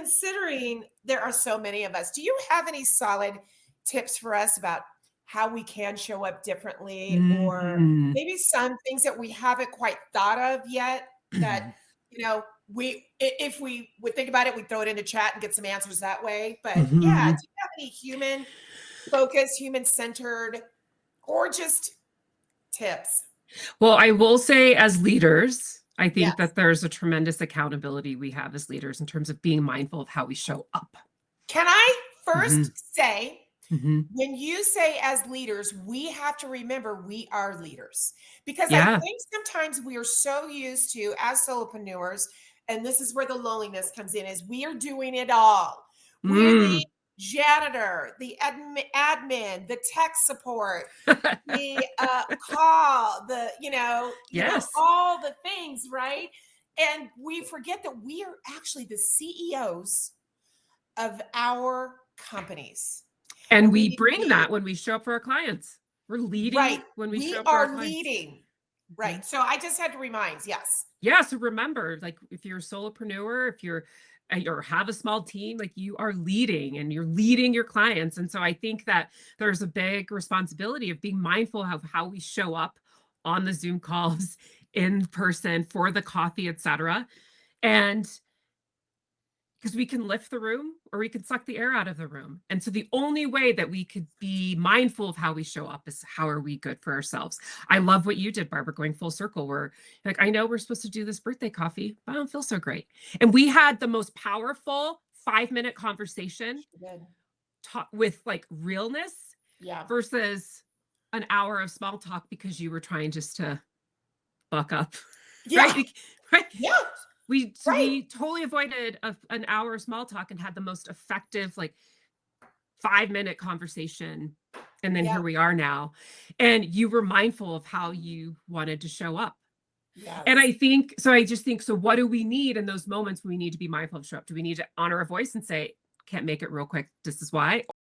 considering there are so many of us, do you have any solid tips for us about how we can show up differently, or Mhm. maybe some things that we haven't quite thought of yet that, you know, if we would think about it, we'd throw it into chat and get some answers that way. But yeah, do Mhm. you have any human focused, human centered, or just tips? Well, I will say as leaders, I think Yes. that there's a tremendous accountability we have as leaders in terms of being mindful of how we show up. Can I Mhm. first say, Mhm. when you say as leaders, we have to remember we are leaders, because I Yeah. think sometimes we are so used to, as solopreneurs, and this is where the loneliness comes in, is we are doing it all. We're the Mm. janitor, the admin, the tech support, the call, Yes. all the things, right? And we forget that we are actually the CEOs of our companies. And And we we need to bring be that when we show up for our clients. We're right. leading when we show We up for our are clients. leading. Mhm. Right. So I just had to remind, yes. Yeah, so remember, like, if you're a solopreneur, if you're or have a small team, like, you are leading and you're leading your clients, and so I think that there's a big responsibility of being mindful of how we show up on the Zoom calls, in person, for the coffee, etcetera, and because we can lift the room or we can suck the air out of the room. And so the only way that we could be mindful of how we show up is how are we good for ourselves. I love what you did, Barbara, going full circle. Where like, I know we're supposed to do this birthday coffee, but I don't feel so great. And we had the most powerful 5-minute conversation Good. with like realness Yeah. versus an hour of small talk because you were trying just to buck up, right? Yeah. Right. Yeah. Right. We totally avoided an hour of small talk and had the most effective, like, 5-minute conversation, and then Yeah. here we are now, and you were mindful of how you wanted to show up. And Yes. I think so I just think, so what do we need in those moments when we need to be mindful of show up? Do we need to honor a voice and say, "Can't make it real quick, this is why?"